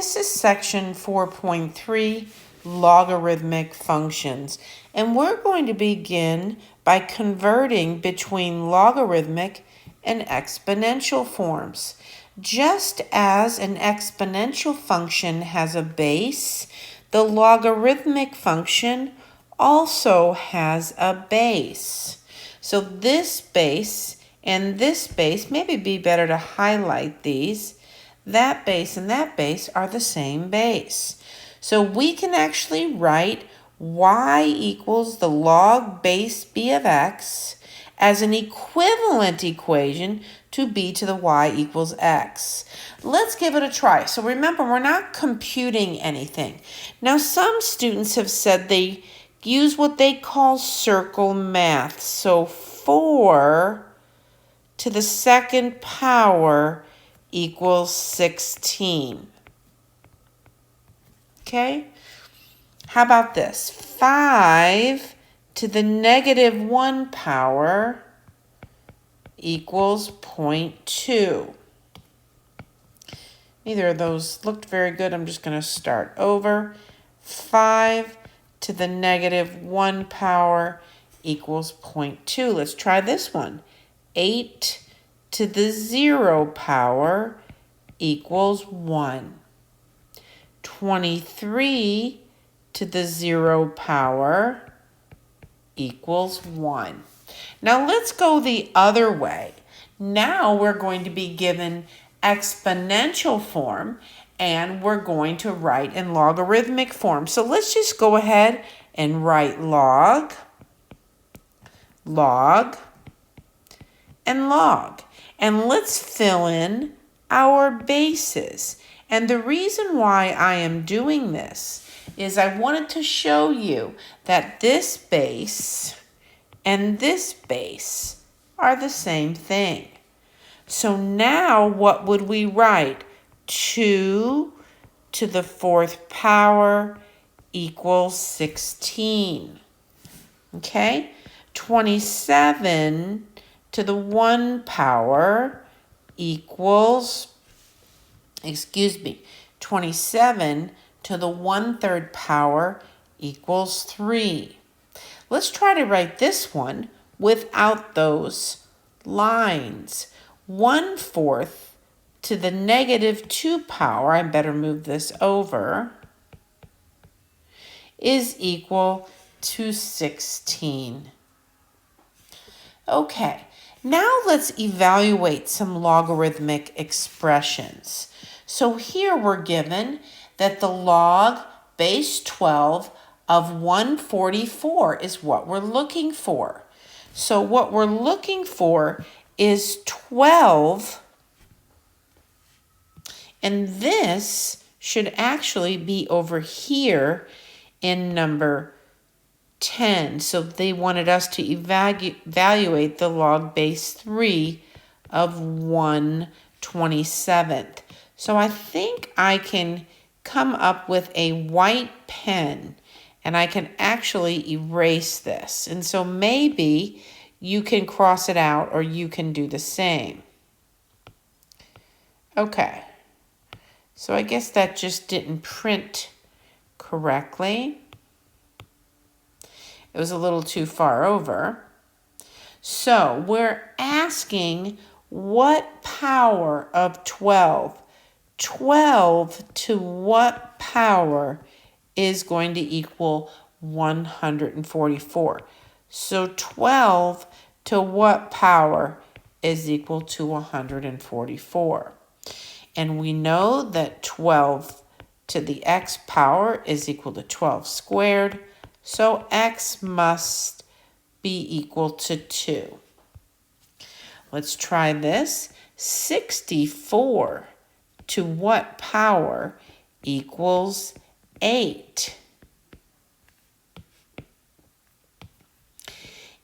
This is section 4.3, logarithmic functions. And we're going to begin by converting between logarithmic and exponential forms. Just as an exponential function has a base, the logarithmic function also has a base. So this base and this base, maybe it'd be better to highlight these. That base and that base are the same base. So we can actually write y equals the log base b of x as an equivalent equation to b to the y equals x. Let's give it a try. So remember, we're not computing anything. Now, some students have said they use what they call circle math. So 4 to the second power equals 16. Okay? How about this? 5 to the negative 1 power equals 0.2. Neither of those looked very good. I'm just going to start over. 5 to the negative 1 power equals 0.2. Let's try this one. 8 to the 0 power equals 1. 23 to the 0 power equals 1. Now let's go the other way. Now we're going to be given exponential form and we're going to write in logarithmic form. So let's just go ahead and write log, and log. And let's fill in our bases. And the reason why I am doing this is I wanted to show you that this base and this base are the same thing. So now what would we write? 2 to the 4th power equals 16. Okay? 27 to the 1 power equals, 27 to the 1/3 power equals 3. Let's try to write this one without those lines. 1/4 to the negative 2 power, I better move this over, is equal to 16. Okay, now let's evaluate some logarithmic expressions. So here we're given that the log base 12 of 144 is what we're looking for. So what we're looking for is 12, and this should actually be over here in number 10. So they wanted us to evaluate the log base 3 of 1/27. So I think I can come up with a white pen and I can actually erase this. And so maybe you can cross it out or you can do the same. Okay. So I guess that just didn't print correctly. It was a little too far over. So we're asking what power of 12? 12 to what power is going to equal 144? So 12 to what power is equal to 144? And we know that 12 to the x power is equal to 12 squared. So x must be equal to 2. Let's try this. 64 to what power equals 8?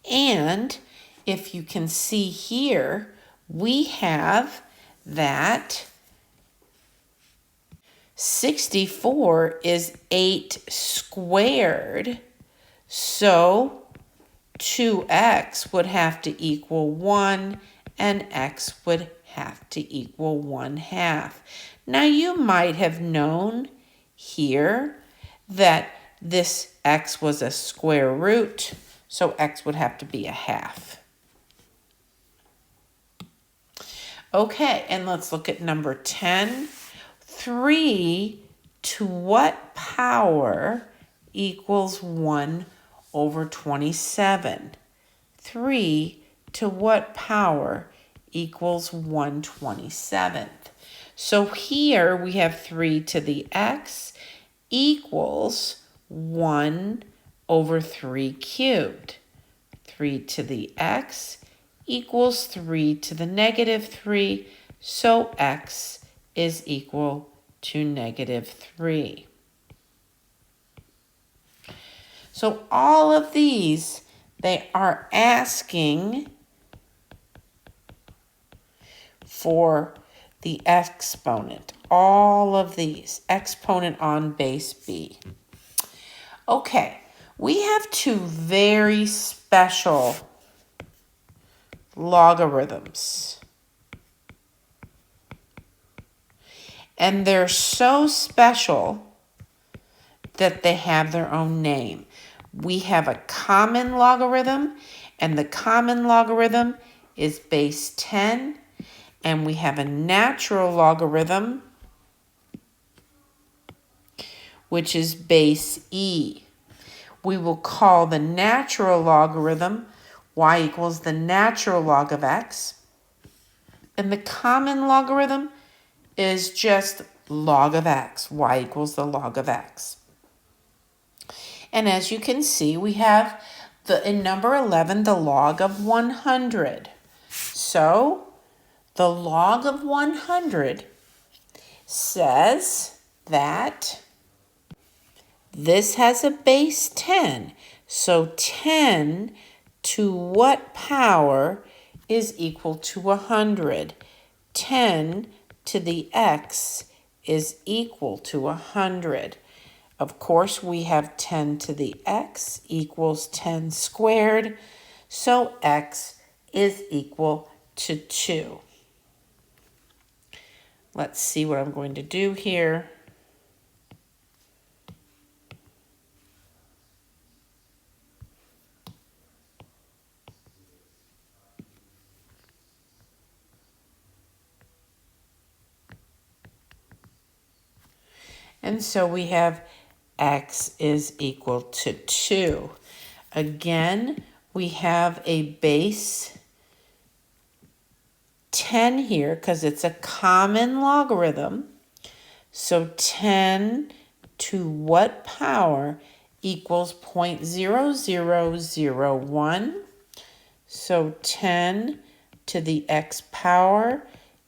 And if you can see here, we have that 64 is 8 squared. So 2x would have to equal 1 and x would have to equal 1/2. Now you might have known here that this x was a square root, so x would have to be 1/2. Okay, and let's look at number 10. 3 to what power equals 1/27? 3 to what power equals 1/27? So here we have 3 to the x equals 1/3 cubed. 3 to the x equals 3 to the -3, so x is equal to -3. So all of these, they are asking for the exponent. All of these, exponent on base b. Okay, we have two very special logarithms. And they're so special that they have their own name. We have a common logarithm, and the common logarithm is base 10. And we have a natural logarithm, which is base e. We will call the natural logarithm y equals the natural log of x. And the common logarithm is just log of x, y equals the log of x. And as you can see, we have in number 11, the log of 100. So the log of 100 says that this has a base 10. So 10 to what power is equal to 100? 10 to the x is equal to 100. Of course, we have 10 to the x equals 10 squared, so x is equal to 2. Let's see what I'm going to do here. And so we have x is equal to 2. Again, we have a base 10 here because it's a common logarithm. So 10 to what power equals 0.0001? So 10 to the x power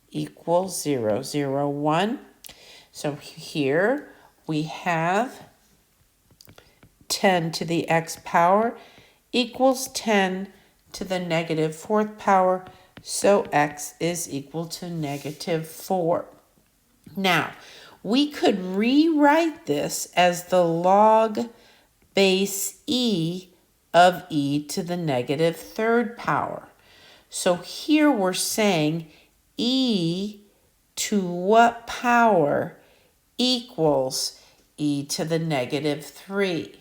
equals 001. So here we have 10 to the x power equals 10 to the -4th power, so x is equal to -4. Now, we could rewrite this as the log base e of e to the -3rd power. So here we're saying e to what power equals e to the -3.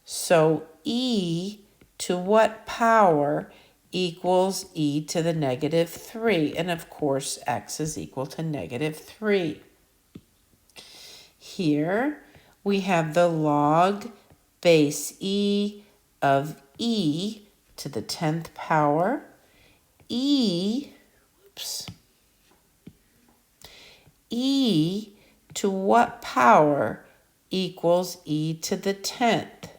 So e to what power equals e to the -3. And of course, x is equal to -3. Here we have the log base e of e to the 10th power. E to what power equals e to the 10th?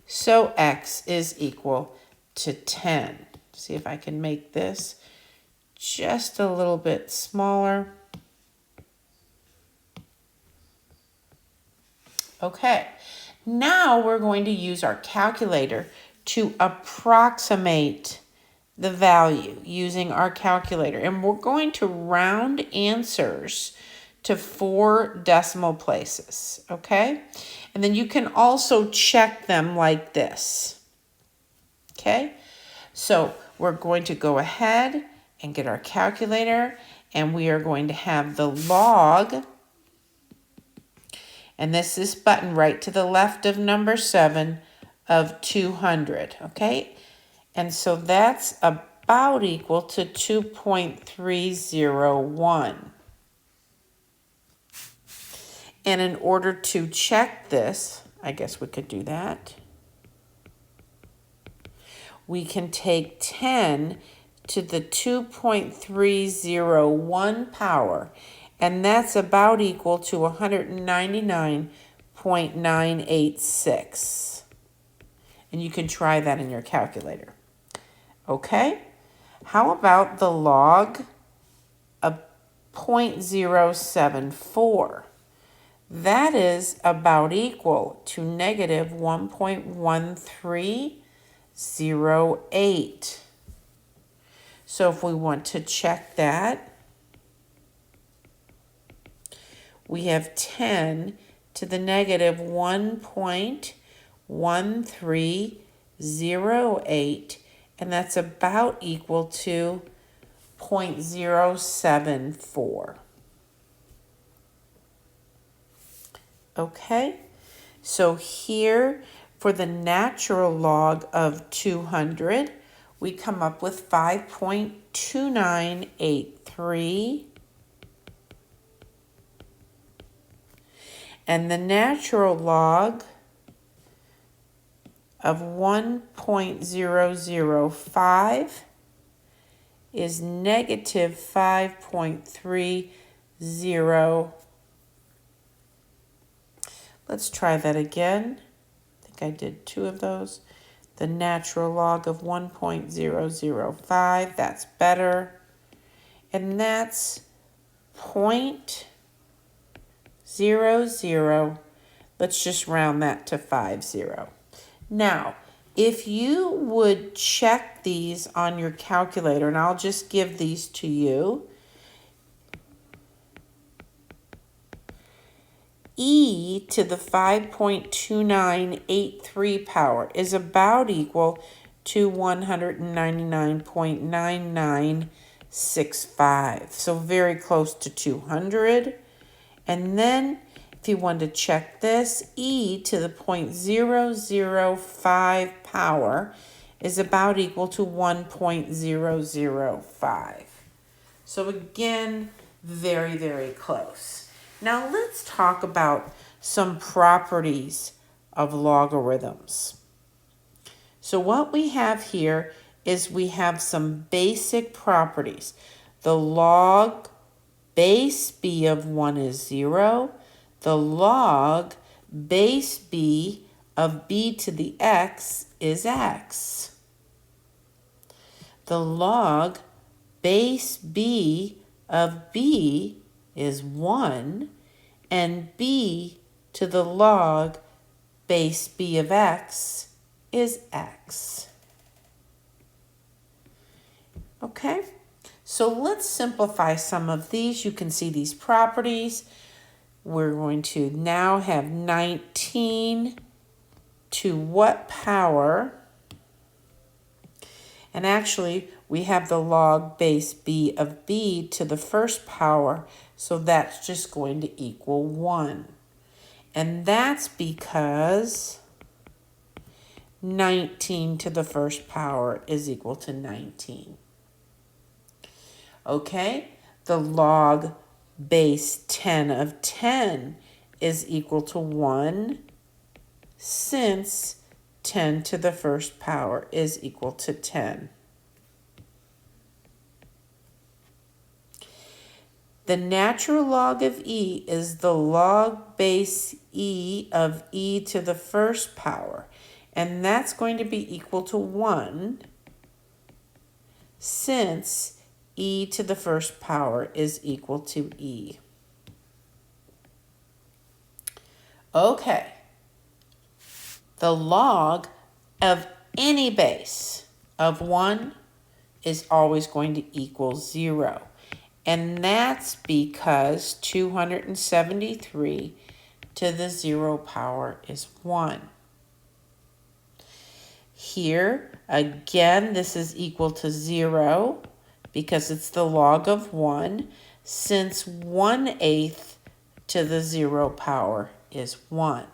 So x is equal to 10. See if I can make this just a little bit smaller. Okay, now we're going to use our calculator to approximate the value using our calculator. And we're going to round answers to 4 decimal places, okay? And then you can also check them like this, okay? So we're going to go ahead and get our calculator, and we are going to have the log, and this is button right to the left of number 7 of 200, okay? And so that's about equal to 2.301. And in order to check this, I guess we could do that. We can take 10 to the 2.301 power, and that's about equal to 199.986. And you can try that in your calculator. Okay? How about the log of 0.074? That is about equal to negative 1.1308. So if we want to check that, we have 10 to the negative 1.1308, and that's about equal to 0.074. Okay, so here for the natural log of 200, we come up with 5.2983. And the natural log of 1.005 is negative 5.30. Let's try that again. I think I did 2 of those. The natural log of 1.005, that's better. And that's 0.00. Let's just round that to 50. Now, if you would check these on your calculator, and I'll just give these to you. E to the 5.2983 power is about equal to 199.9965. So very close to 200. And then if you want to check this, e to the 0.005 power is about equal to 1.005. So again, very, very close. Now let's talk about some properties of logarithms. So what we have here is we have some basic properties. The log base b of 1 is 0. The log base b of b to the x is x. The log base b of b is 1, and b to the log base b of x is x. Okay, so let's simplify some of these. You can see these properties. We're going to now have 19 to what power? And actually, we have the log base b of b to the first power, so that's just going to equal 1. And that's because 19 to the first power is equal to 19. Okay, the log base 10 of 10 is equal to 1, since 10 to the first power is equal to 10. The natural log of e is the log base e of e to the first power, and that's going to be equal to 1, since e to the first power is equal to e. Okay. The log of any base of 1 is always going to equal 0. And that's because 273 to the 0 power is 1. Here, again, this is equal to 0 because it's the log of 1, since 1/8 to the 0 power is 1.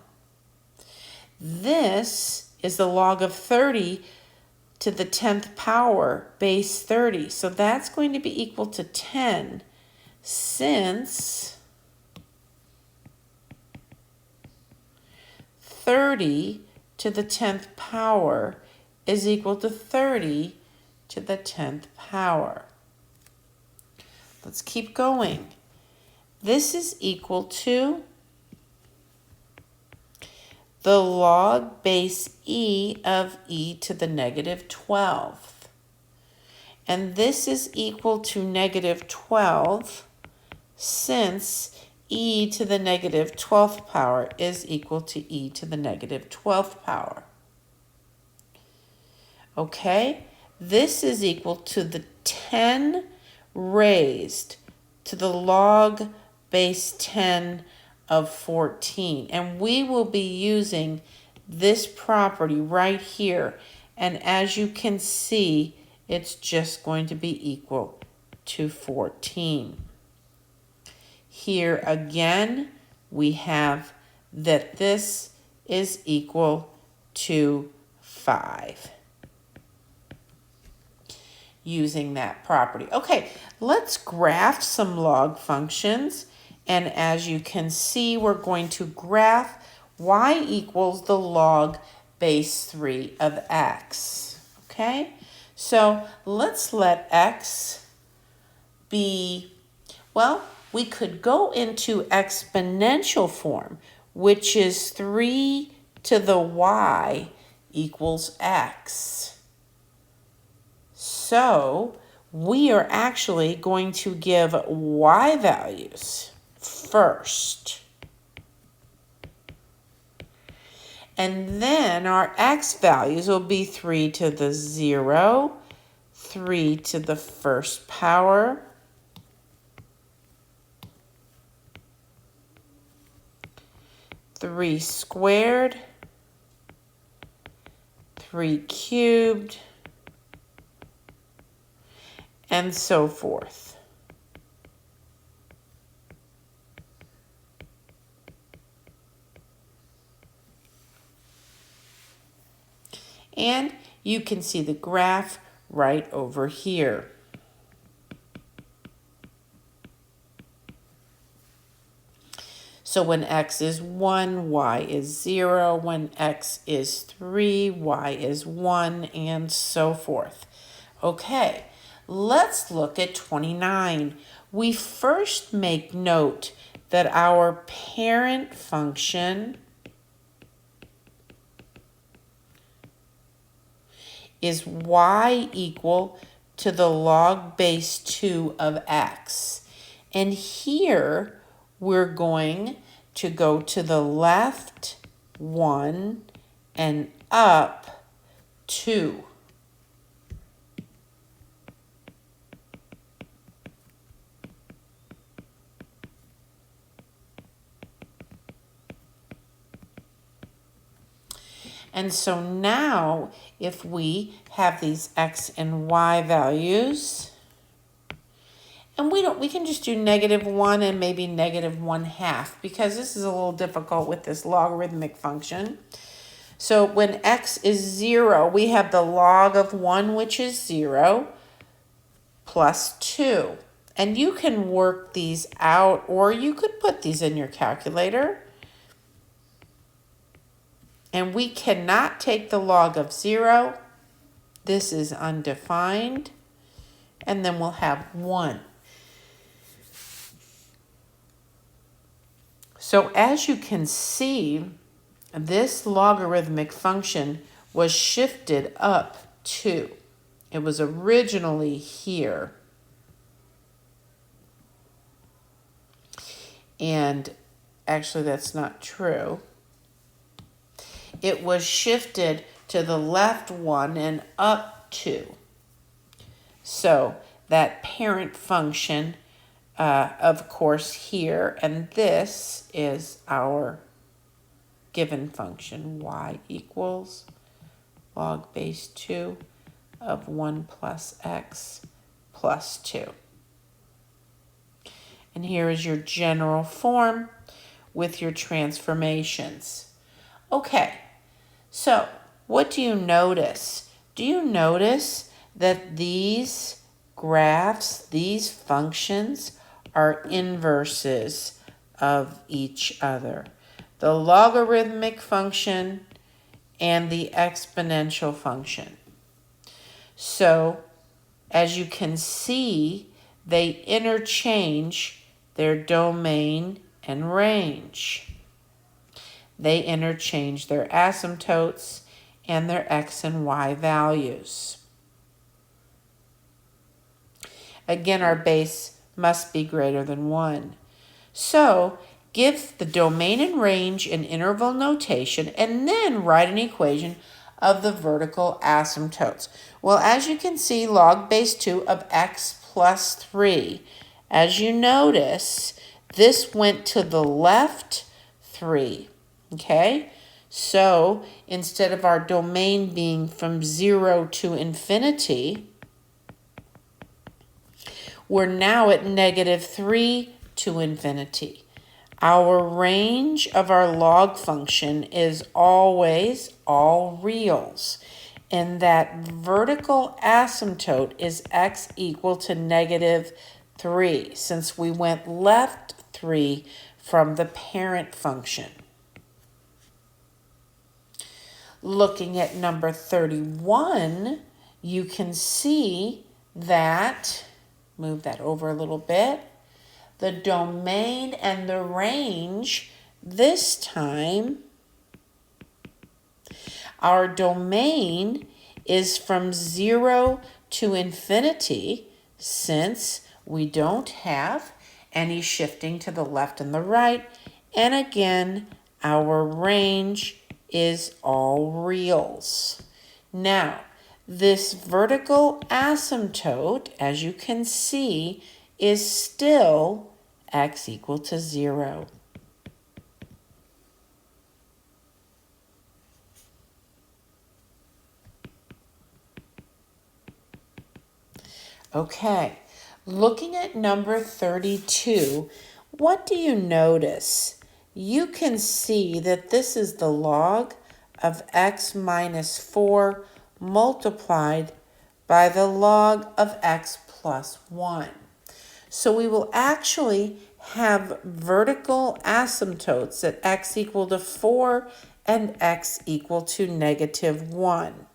This is the log of 30 to the 10th power, base 30. So that's going to be equal to 10, since 30 to the 10th power is equal to 30 to the 10th power. Let's keep going. This is equal to the log base e of e to the negative 12th. And this is equal to negative 12 since e to the negative 12th power is equal to e to the negative 12th power. Okay, this is equal to the 10 raised to the log base 10 of 14. And we will be using this property right here. And as you can see, it's just going to be equal to 14. Here again, we have that this is equal to 5. Using that property. Okay, let's graph some log functions. And as you can see, we're going to graph y equals the log base 3 of x. Okay, so let's let x be, well, we could go into exponential form, which is 3 to the y equals x. So we are actually going to give y values first. And then our x values will be 3 to the 0, 3 to the first power, 3 squared, 3 cubed, and so forth. And you can see the graph right over here. So when x is 1, y is 0. When x is 3, y is 1, and so forth. Okay, let's look at 29. We first make note that our parent function is y equal to the log base 2 of x. And here we're going to go to the left 1 and up 2. And so now, if we have these x and y values, and we can just do -1 and maybe -1/2 because this is a little difficult with this logarithmic function. So when x is 0, we have the log of 1, which is 0, plus 2. And you can work these out, or you could put these in your calculator. And we cannot take the log of 0. This is undefined. And then we'll have 1. So as you can see, this logarithmic function was shifted up 2. It was originally here. And actually, that's not true. It was shifted to the left 1 and up 2. So that parent function, of course, here, and this is our given function, y equals log base 2 of 1 plus x plus 2. And here is your general form with your transformations. Okay, so what do you notice? Do you notice that these graphs, these functions, are inverses of each other? The logarithmic function and the exponential function. So, as you can see, they interchange their domain and range. They interchange their asymptotes and their x and y values. Again, our base must be greater than 1. So, give the domain and range in interval notation and then write an equation of the vertical asymptotes. Well, as you can see, log base 2 of x plus 3. As you notice, this went to the left 3. Okay? So, instead of our domain being from 0 to infinity, we're now at -3 to infinity. Our range of our log function is always all reals, and that vertical asymptote is x equal to -3, since we went left 3 from the parent function. Looking at number 31, you can see that, move that over a little bit, the domain and the range, this time, our domain is from 0 to infinity, since we don't have any shifting to the left and the right. And again, our range is all reals. Now, this vertical asymptote, as you can see, is still x equal to 0. Okay, looking at number 32, what do you notice? You can see that this is the log of x minus 4 multiplied by the log of x plus 1. So we will actually have vertical asymptotes at x equal to 4 and x equal to -1.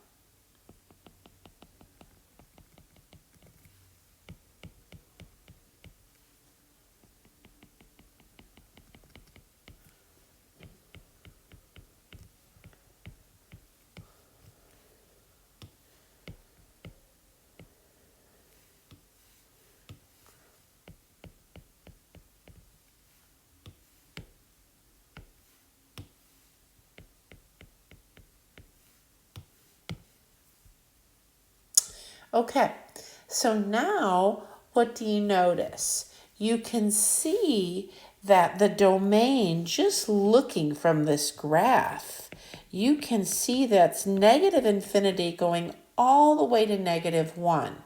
Okay, so now what do you notice? You can see that the domain, just looking from this graph, you can see that's -infinity going all the way to -1.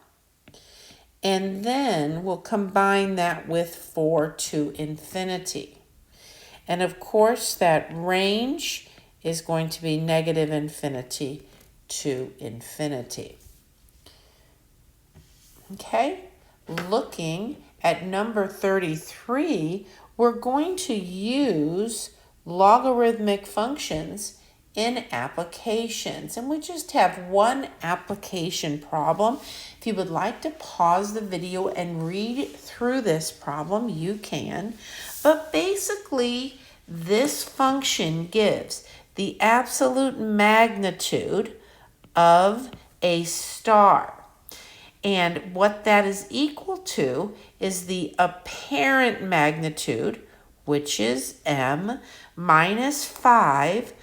And then we'll combine that with 4 to infinity. And of course, that range is going to be -infinity to infinity. Okay, looking at number 33, we're going to use logarithmic functions in applications. And we just have one application problem. If you would like to pause the video and read through this problem, you can. But basically, this function gives the absolute magnitude of a star. And what that is equal to is the apparent magnitude, which is m, minus 5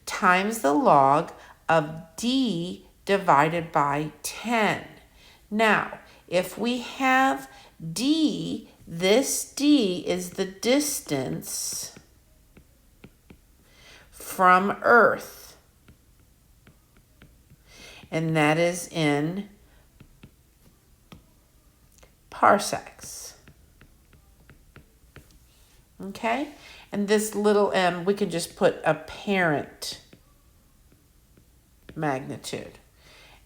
times the log of d divided by 10. Now, if we have d, this d is the distance from Earth. and that is in parsecs. Okay? And this little m, we can just put apparent magnitude.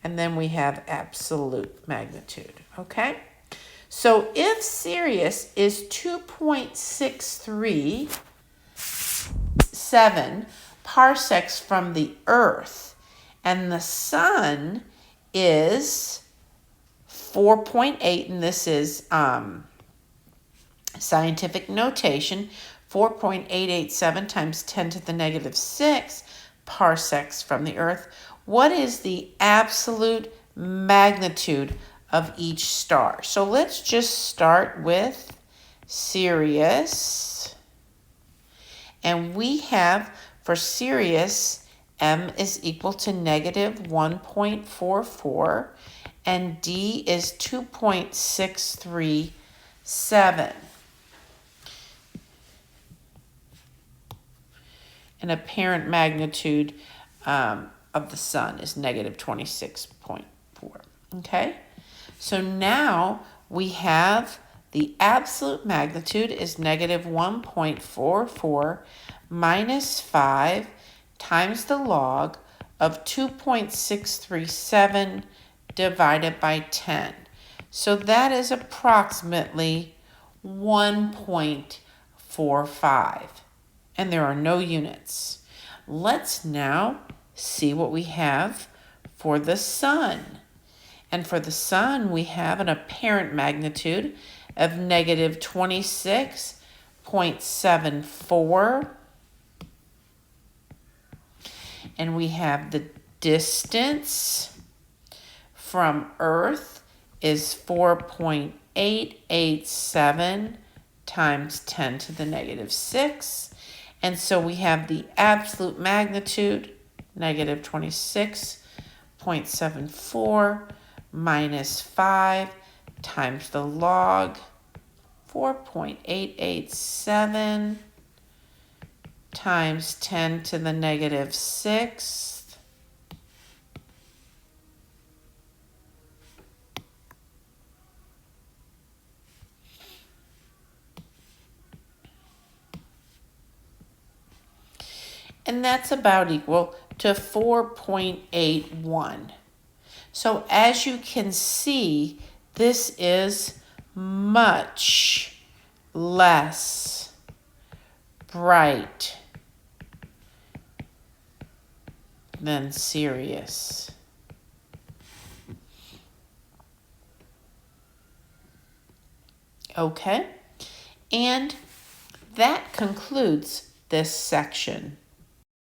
And then we have absolute magnitude. Okay? So if Sirius is 2.637 parsecs from the Earth, and the Sun is 4.8, and this is scientific notation, 4.887 times 10 to the negative 6 parsecs from the Earth. What is the absolute magnitude of each star? So let's just start with Sirius. And we have for Sirius, m is equal to negative 1.44, and d is 2.637. And apparent magnitude of the Sun is negative 26.4. Okay? So now we have the absolute magnitude is negative 1.44 minus 5 times the log of 2.637 divided by 10. So that is approximately 1.45. And there are no units. Let's now see what we have for the Sun. And for the Sun, we have an apparent magnitude of negative 26.74. And we have the distance from Earth is 4.887 times 10 to the negative 6. And so we have the absolute magnitude, negative 26.74 minus 5 times the log, 4.887 times 10 to the negative 6. And that's about equal to 4.81. So as you can see, this is much less bright than Sirius. Okay, and that concludes this section.